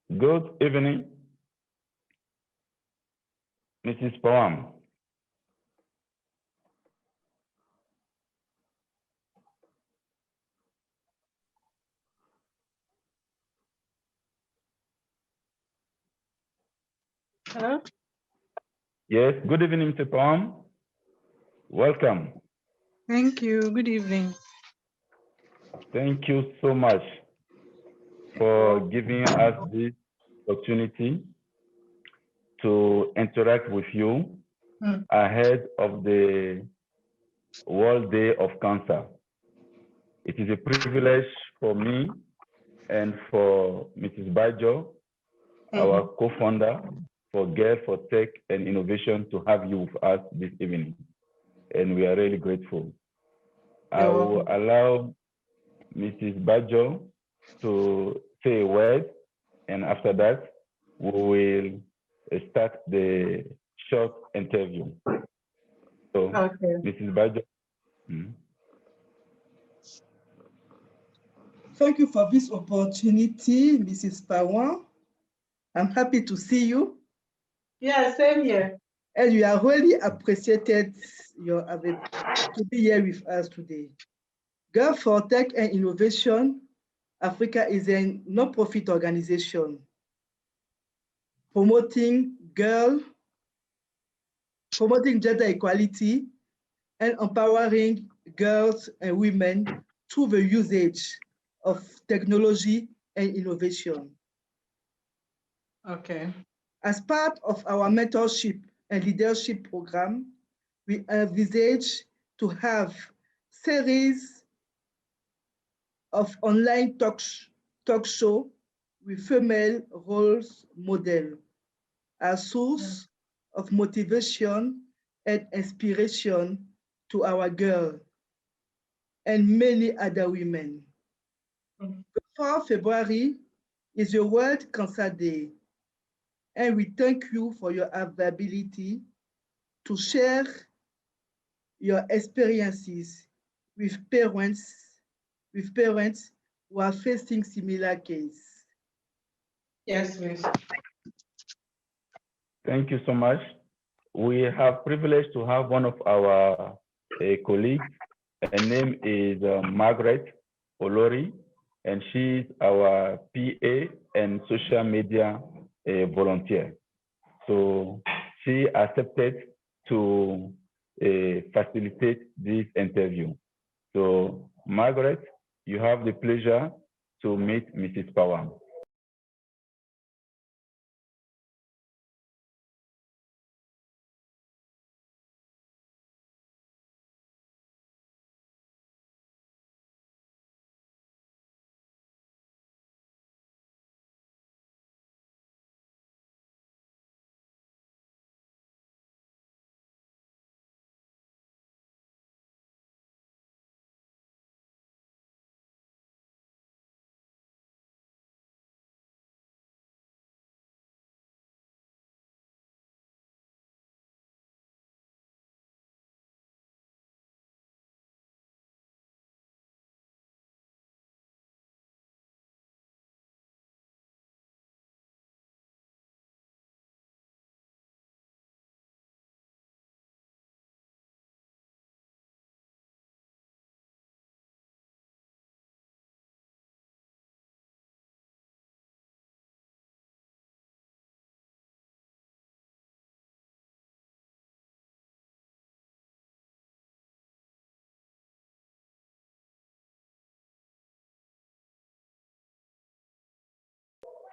Good evening, Mrs. Pwamang. Hello? Yes, good evening, Mr. Pwamang. Welcome. Thank you. Good evening. Thank you so much for giving us this opportunity to interact with you ahead of the World Day of Cancer. It is a privilege for me and for Mrs. Bajo, our co-founder for Girl for Tech and Innovation, to have you with us this evening. And we are really grateful. I will allow Mrs. Bajo to say a word, and after that, we will start the short interview. So, Mrs. Bajo. Thank you for this opportunity, Mrs. Pwamang. I'm happy to see you. Yeah, same here. And we are really appreciated to be here with us today. Girl for Tech and Innovation Africa is a non-profit organization promoting gender equality and empowering girls and women through the usage of technology and innovation. Okay. As part of our mentorship and leadership program, we envisage to have series of online talk show with female roles model as source of motivation and inspiration to our girls and many other women. The 4th February is the World Cancer Day, and we thank you for your availability to share your experiences with parents who are facing similar cases. Yes, miss. Thank you so much. We have privilege to have one of our colleagues. Her name is Margaret Olori, and she's our PA and social media volunteer. So she accepted to facilitate this interview. So Margaret, you have the pleasure to meet Mrs. Pwamang.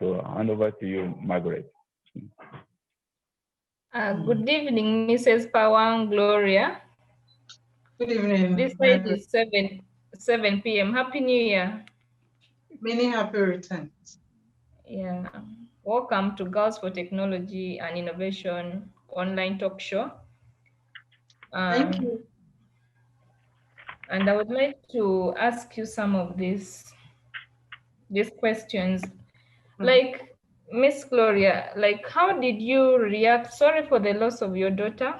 So I'll hand over to you, Margaret. Good evening, Mrs. Pwamang Gloria. Good evening. This side is 7 p.m. Happy New Year. Many happy returns. Yeah. Welcome to Girls for Technology and Innovation online talk show. Thank you. And I would like to ask you some of these questions. Like, Miss Gloria, like, how did you react? Sorry for the loss of your daughter.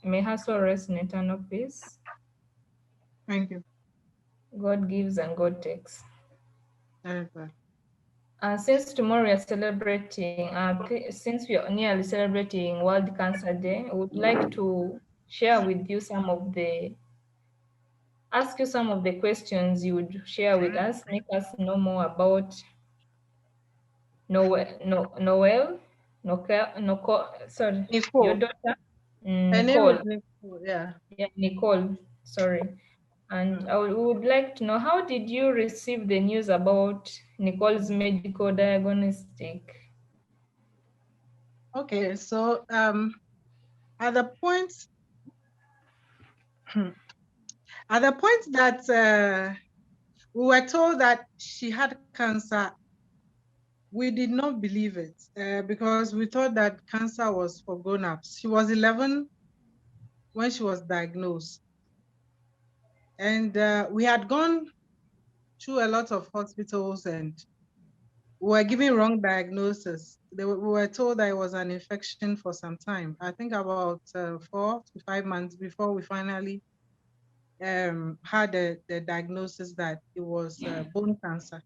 May her soul rest in eternal peace. Thank you. God gives and God takes. Very good. Since tomorrow we are celebrating, since we are nearly celebrating World Cancer Day, I would like to share with you ask you some of the questions you would share with us, make us know more about sorry, your Nicole. daughter, Her name is Nicole. Nicole, yeah. Yeah, Nicole, sorry. And I would like to know, how did you receive the news about Nicole's medical diagnostic? Okay, so at the point that we were told that she had cancer, we did not believe it because we thought that cancer was for grown-ups. She was 11 when she was diagnosed. And we had gone through a lot of hospitals and we were given wrong diagnosis. We were told that it was an infection for some time. I think about 4 to 5 months before we finally had the diagnosis that it was bone cancer.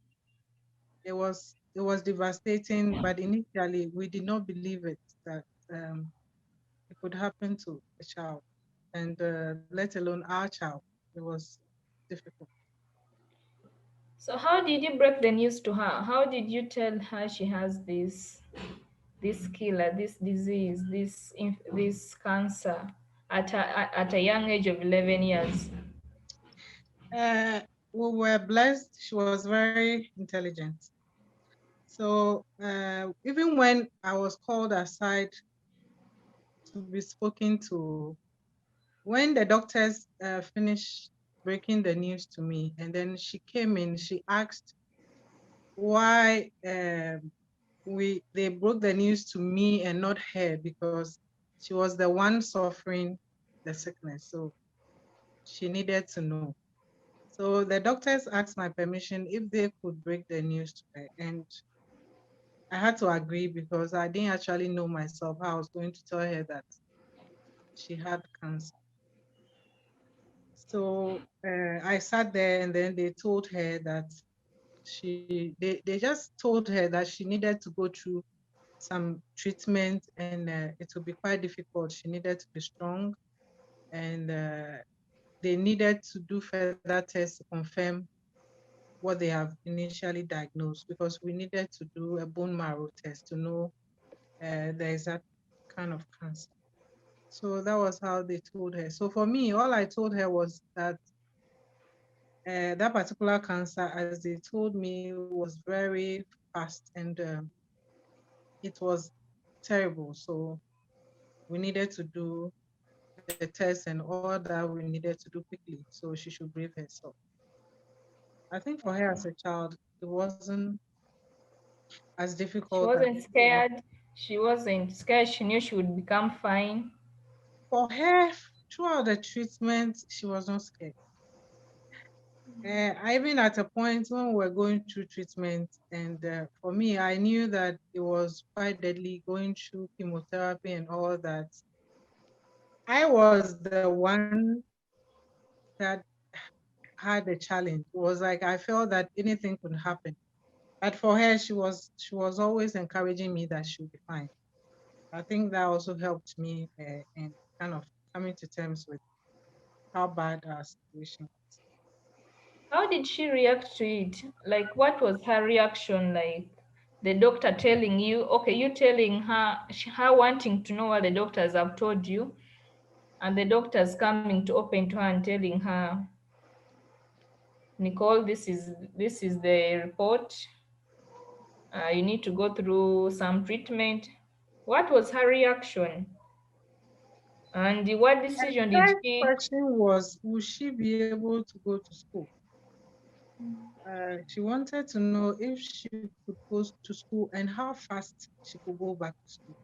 It was devastating, but initially we did not believe it that it could happen to a child, and let alone our child. It was difficult. So how did you break the news to her? How did you tell her she has this killer, this disease, this cancer at a young age of 11 years? We were blessed. She was very intelligent. So even when I was called aside to be spoken to, when the doctors finished breaking the news to me, and then she came in, she asked why they broke the news to me and not her, because she was the one suffering the sickness. So she needed to know. So the doctors asked my permission if they could break the news to her. And I had to agree because I didn't actually know myself how I was going to tell her that she had cancer. So I sat there, and then they told her that they just told her that she needed to go through some treatment, and it would be quite difficult. She needed to be strong, and they needed to do further tests to confirm what they have initially diagnosed, because we needed to do a bone marrow test to know the exact kind of cancer. So that was how they told her. So for me, all I told her was that that particular cancer, as they told me, was very fast, and it was terrible. So we needed to do the tests and all that we needed to do quickly. So she should brave herself. I think for her as a child, it wasn't as She difficult as wasn't scared. She wasn't scared. She knew she would become fine. for her. Throughout the treatment, she was not scared. Even at a point when we were going through treatment, and for me, I knew that it was quite deadly going through chemotherapy and all that. I was the one that had a challenge. It was like I felt that anything could happen. But for her, she was always encouraging me that she'll be fine. I think that also helped me in kind of coming to terms with how bad our situation was. How did she react to it? Like, what was her reaction like? The doctor telling you, okay, you telling her, her wanting to know what the doctors have told you, and the doctors coming to open to her and telling her, Nicole, this is the report. You need to go through some treatment. What was her reaction? And what decision did First she? question was, will she be able to go to school? She wanted to know if she could go to school and how fast she could go back to school.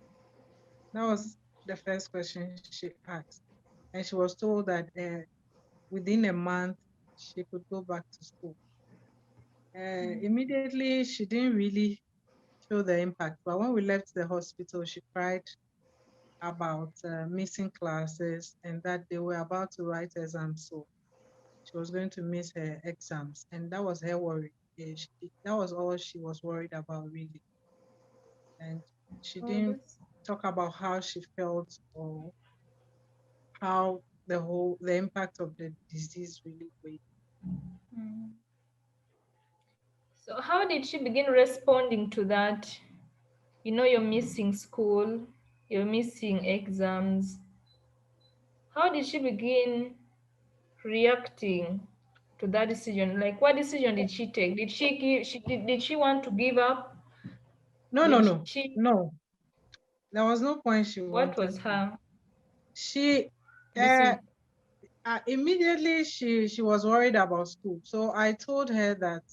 That was the first question she asked. And she was told that within a month, she could go back to school. Immediately, she didn't really feel the impact. But when we left the hospital, she cried about missing classes and that they were about to write exams. So she was going to miss her exams. And that was her worry. That was all she was worried about, really. And she Oh, didn't talk about how she felt or how the impact of the disease really weighed. So how did she begin responding to that? You know, you're missing school, you're missing exams. How did she begin reacting to that decision? Like, what decision did she take? Did she give? Did she want to give up? No, no, Did no, she? no. There was no point she What wanted was to. her She decision? immediately she was worried about school. So I told her that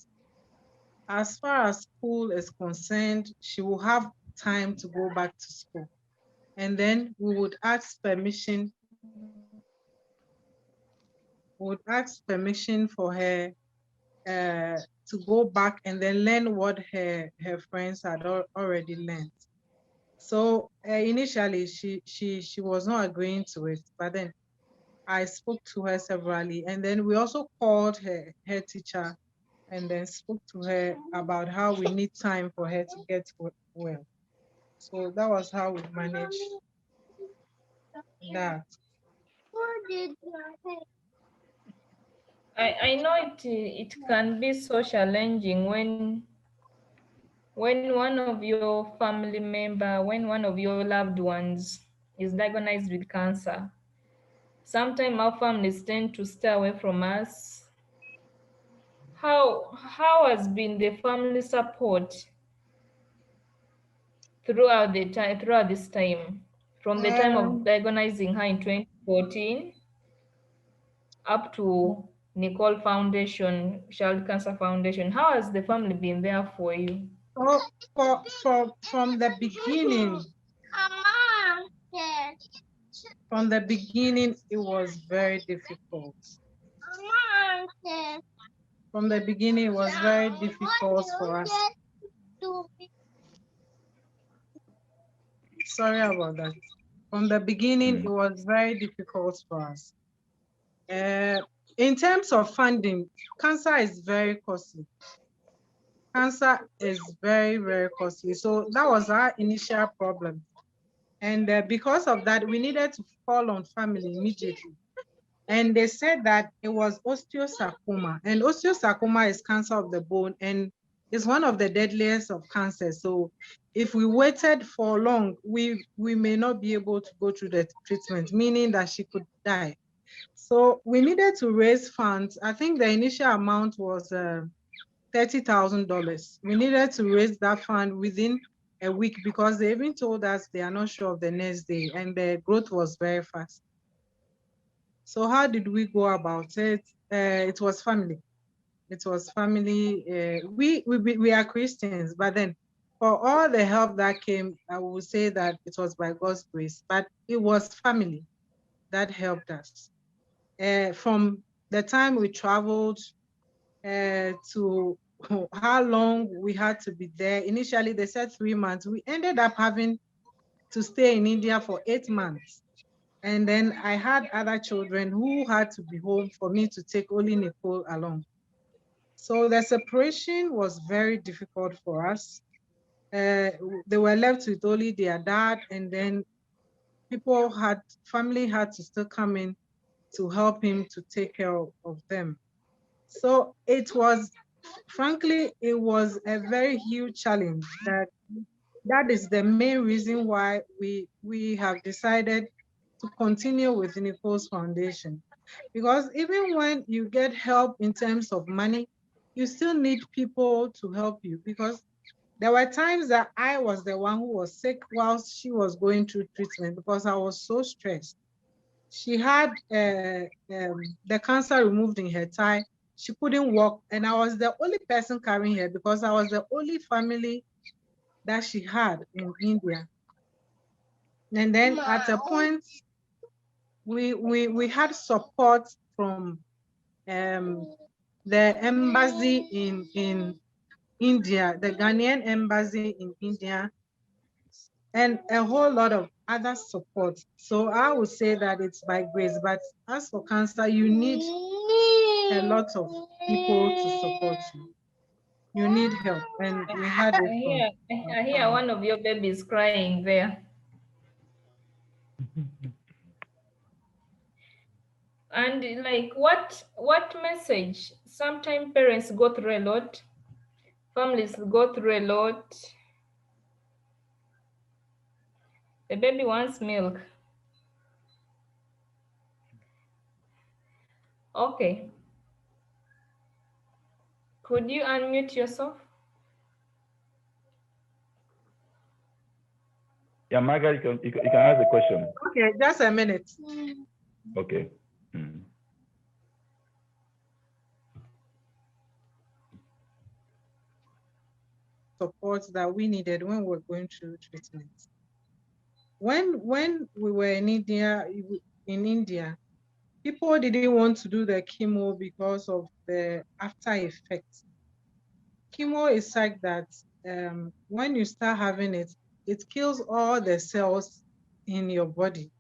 as far as school is concerned, she will have time to go back to school. And then we would ask permission for her to go back and then learn what her friends had already learned. So initially she was not agreeing to it, but then I spoke to her severally, and then we also called her teacher and then spoke to her about how we need time for her to get well. So that was how we managed that. I know it can be so challenging when one of your family member, when one of your loved ones is diagnosed with cancer. Sometimes our families tend to stay away from us. How has been the family support throughout this time, from the time of Um, diagnosing her in 2014 up to Nicole Foundation, Child Cancer Foundation? How has the family been there for you? so from the beginning, it was very difficult. From the beginning, it was very difficult for us. Sorry about that. From the beginning, it was very difficult for us. In terms of funding, cancer is very costly. Cancer is very, very costly. So that was our initial problem. And because of that, we needed to call on family immediately. And they said that it was osteosarcoma. And osteosarcoma is cancer of the bone, and it's one of the deadliest of cancers. So if we waited for long, we may not be able to go through the treatment, meaning that she could die. So we needed to raise funds. I think the initial amount was $30,000. We needed to raise that fund within a week because they even told us they are not sure of the next day, and the growth was very fast. So how did we go about it? It was family. It was family. We are Christians, but then for all the help that came, I will say that it was by God's grace, but it was family that helped us. From the time we traveled to how long we had to be there. Initially, they said 3 months. We ended up having to stay in India for 8 months. And then I had other children who had to be home for me to take only Nicole along. So the separation was very difficult for us. They were left with only their dad, and then family had to still come in to help him to take care of them. So it was, frankly, it was a very huge challenge. That is the main reason why we have decided to continue with Nicole's Foundation. Because even when you get help in terms of money, you still need people to help you, because there were times that I was the one who was sick whilst she was going through treatment because I was so stressed. She had the cancer removed in her thigh. She couldn't walk, and I was the only person carrying her because I was the only family that she had in India. And then at a point, we had support from the embassy in India, the Ghanaian embassy in India, and a whole lot of other support. So I would say that it's by grace, but as for cancer, you need a lot of people to support you. you need help. And we had it from our I hear family. one of your babies crying there. And like what message? Sometimes parents go through a lot, families go through a lot. The baby wants milk. Okay. Could you unmute yourself? Yeah, Margaret, you can ask the question. Okay, just a minute. Okay. Support that we needed when we were going through treatment. When we were in India, people didn't want to do the chemo because of the after effects. Chemo is like that. When you start having it, it kills all the cells in your body,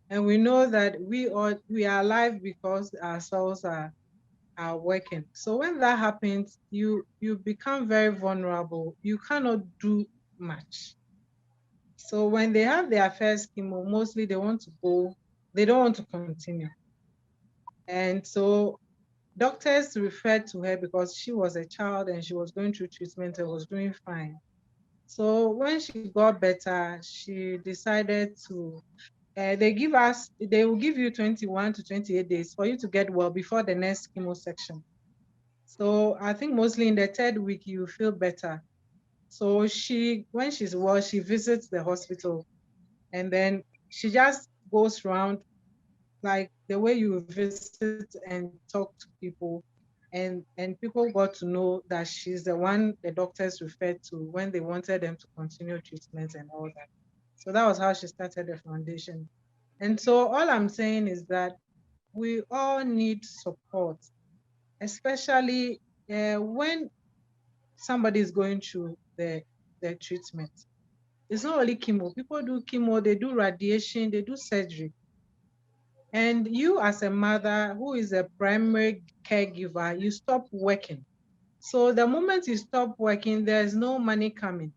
and we know that we are alive because our cells are working. So when that happens, you become very vulnerable. You cannot do much. So when they have their first chemo, mostly they want to go, they don't want to continue. And so doctors referred to her because she was a child and she was going through treatment and was doing fine. So when she got better, she decided to, they will give you 21 to 28 days for you to get well before the next chemo section. So I think mostly in the third week, you feel better. So when she's well, she visits the hospital and then she just goes around like the way you visit and talk to people, and people got to know that she's the one the doctors referred to when they wanted them to continue treatment and all that. So that was how she started the foundation. And so all I'm saying is that we all need support, especially when somebody is going through the treatment. It's not only chemo. People do chemo, they do radiation, they do surgery. And you as a mother who is a primary caregiver, you stop working. So the moment you stop working, there's no money coming.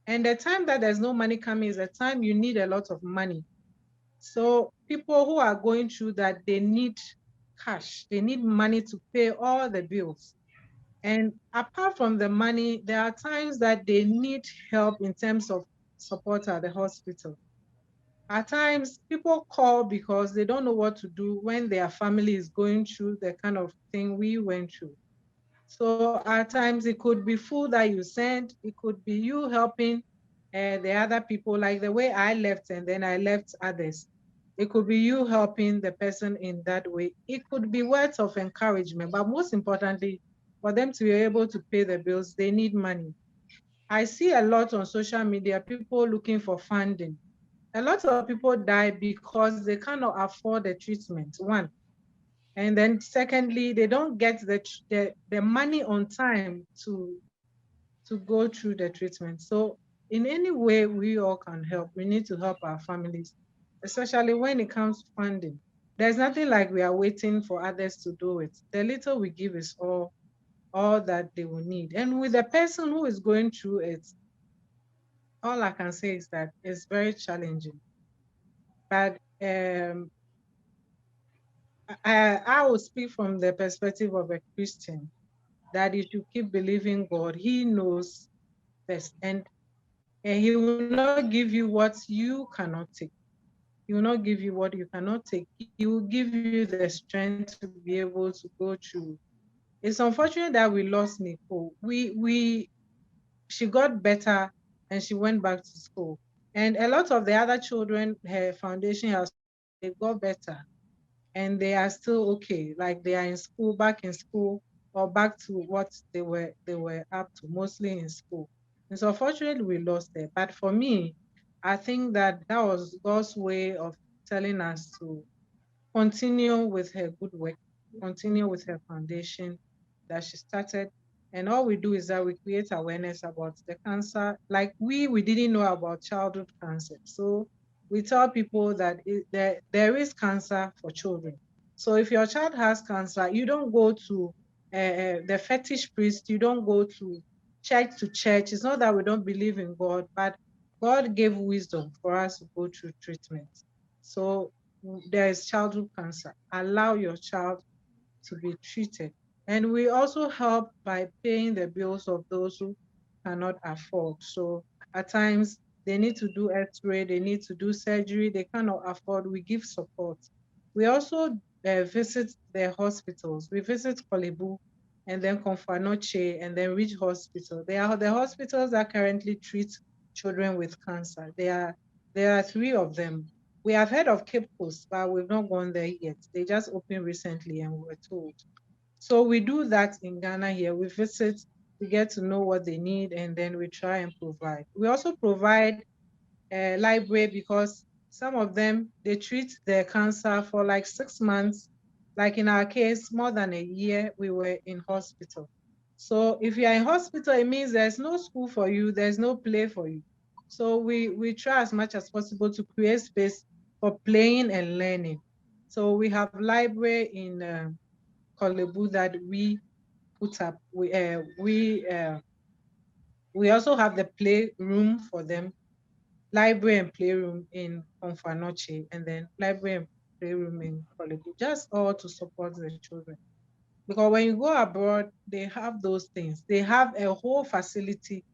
And the time that there's no money coming is the time you need a lot of money. So people who are going through that, they need cash. They need money to pay all the bills. And apart from the money, there are times that they need help in terms of support at the hospital. At times, people call because they don't know what to do when their family is going through the kind of thing we went through. So at times, it could be food that you sent. It could be you helping the other people, like the way I left and then I left others. It could be you helping the person in that way. It could be words of encouragement, but most importantly, for them to be able to pay the bills, they need money. I see a lot on social media, people looking for funding. A lot of people die because they cannot afford the treatment, one. And then secondly, they don't get the money on time to go through the treatment. So in any way we all can help, we need to help our families, especially when it comes to funding. There's nothing like we are waiting for others to do it. The little we give is all that they will need. And with the person who is going through it, all I can say is that it's very challenging. But I will speak from the perspective of a Christian, that you should keep believing God. He knows best, and He will not give you what you cannot take. He will not give you what you cannot take. He will give you the strength to be able to go through. It's unfortunate that we lost Nicole. She got better and she went back to school. And a lot of the other children, her foundation has, they got better and they are still okay. Like they are in school, back in school, or back to what they were up to, mostly in school. And so unfortunately we lost her. But for me, I think that was God's way of telling us to continue with her good work, continue with her foundation that she started. And all we do is that we create awareness about the cancer. Like we didn't know about childhood cancer. So we tell people that there is cancer for children. So if your child has cancer, you don't go to the fetish priest. You don't go to church. It's not that we don't believe in God, but God gave wisdom for us to go through treatment. So there is childhood cancer. Allow your child to be treated. And we also help by paying the bills of those who cannot afford. So at times they need to do x-ray, they need to do surgery, they cannot afford, we give support. We also visit the hospitals. We visit Kolebu and then Konfanoche and then Ridge Hospital. They are the hospitals that currently treat children with cancer. There are 3 of them. We have heard of Cape Coast, but we've not gone there yet. They just opened recently and we were told. So we do that in Ghana here. We visit, we get to know what they need, and then we try and provide. We also provide a library because some of them, they treat their cancer for like 6 months. Like in our case, more than a year, we were in hospital. So if you're in hospital, it means there's no school for you, there's no play for you. So we try as much as possible to create space for playing and learning. So we have library in Kolebu that we put up. We also have the playroom for them, library and playroom in Konfanoche, and then library and playroom in Kolebu, just all to support the children. Because when you go abroad, they have those things. They have a whole facility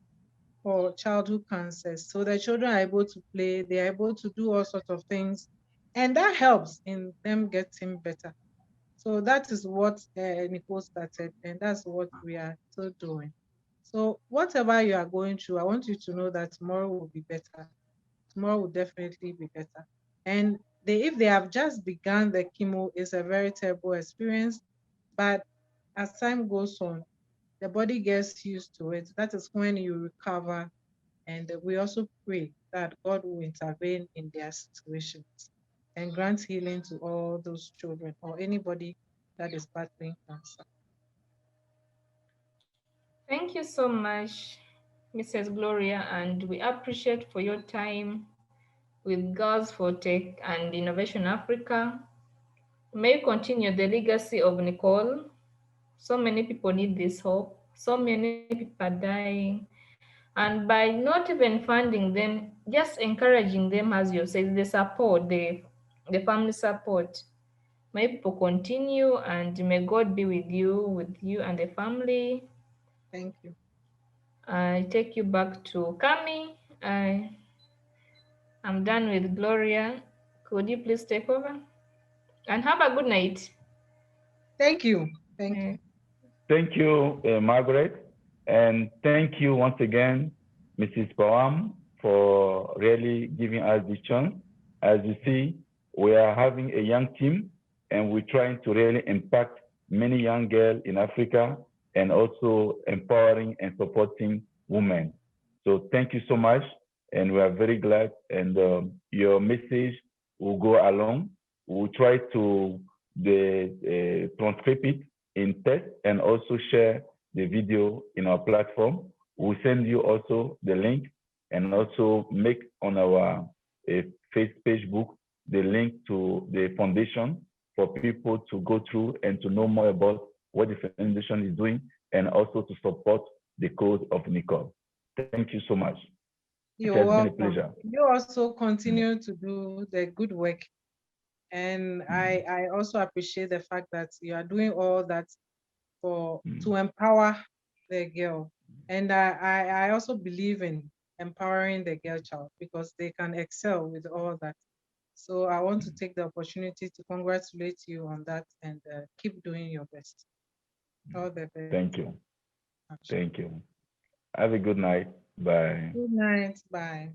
for childhood cancers. So the children are able to play, they're able to do all sorts of things. And that helps in them getting better. So that is what Nicole started, and that's what we are still doing. So whatever you are going through, I want you to know that tomorrow will be better. Tomorrow will definitely be better. And if they have just begun the chemo, it's a very terrible experience. But as time goes on, the body gets used to it. That is when you recover. And we also pray that God will intervene in their situations and grant healing to all those children or anybody that is battling cancer. Thank you so much, Mrs. Gloria, and we appreciate for your time with Girls for Tech and Innovation Africa. May you continue the legacy of Nicole. So many people need this hope. So many people are dying. And by not even funding them, just encouraging them, as you said, the support, the family support. May people continue, and may God be with you and the family. Thank you. I take you back to Kami. I'm done with Gloria. Could you please take over? And have a good night. Thank you. Thank you. Thank you, Margaret. And thank you once again, Mrs. Pwamang, for really giving us this chance. As you see, we are having a young team and we're trying to really impact many young girls in Africa and also empowering and supporting women. So thank you so much. And we are very glad. And your message will go along. We'll try to transcribe it in text and also share the video in our platform. We'll send you also the link and also make on our Facebook the link to the foundation for people to go through and to know more about what the foundation is doing and also to support the cause of Nicole. Thank you so much. You're welcome. You also continue to do the good work. And I also appreciate the fact that you are doing all that to empower the girl. And I also believe in empowering the girl child because they can excel with all that. So I want to take the opportunity to congratulate you on that and keep doing your best. All the best. Thank you. Thank you. Have a good night. Bye. Good night. Bye.